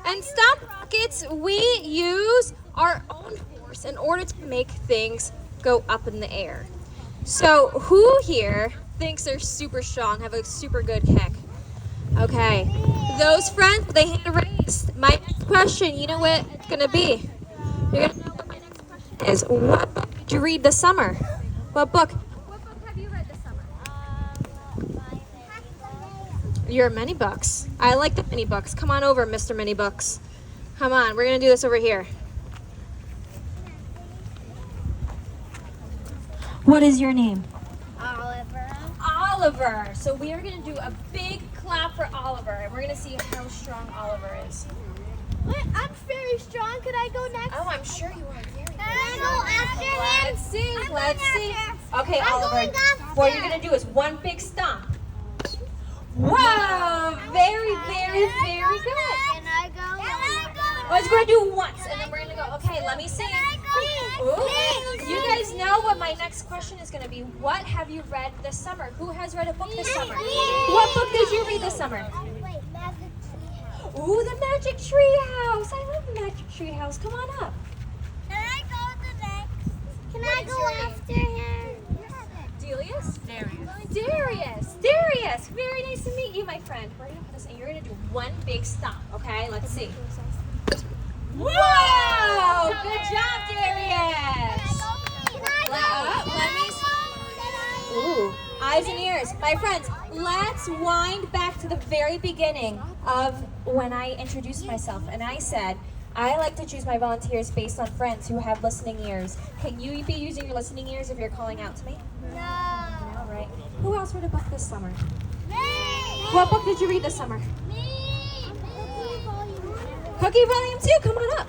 And stomp rockets, we use our own force in order to make things go up in the air. So who here thinks they're super strong, have a super good kick? Okay, those friends with a hand raised. My next question, you know what it's gonna be? You're gonna know what my next question is. What book did you read this summer? What book? What book have you read this summer? Your mini books. I like the mini books. Come on over, Mr. Mini Books. Come on, we're gonna do this over here. What is your name? Oliver. Oliver. So we are gonna do a big clap for Oliver, and we're gonna see how strong Oliver is. Wait, I'm very strong. Could I go next? Oh, I'm sure you are very good. Can I go after him? Let's see. I'm Let's going see. after. Okay, I'm Oliver. going after. What you're gonna do is one big stomp. Wow! Very, very, very good. Can I go? Well, we're gonna do it once, and then we're gonna go. Okay, let me see. Ooh. You guys know what my next question is gonna be. What have you read this summer? Who has read a book this summer? What book did you read this summer? Ooh, the Magic Tree House. I love the Magic Tree House. Come on up. Can I go the next? Can I is go your name? after him? Delius? Darius. Darius. Very nice to meet you, my friend. We're gonna put this in. You're gonna do one big stomp, okay? Let's see. Whoa! Good job, Darius. Let me see. Ooh, eyes and ears. My friends, let's wind back to the very beginning of when I introduced myself. And I said, I like to choose my volunteers based on friends who have listening ears. Can you be using your listening ears if you're calling out to me? No. All right. Who else read a book this summer? Me. What book did you read this summer? Me. Cookie Volume 2, come on up.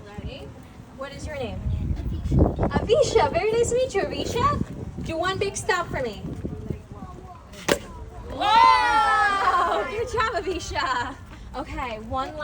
Ready? What is your name? Avisha. Very nice to meet you, Avisha. Do one big stomp for me. Wow! Good job, Avisha. Okay, one last.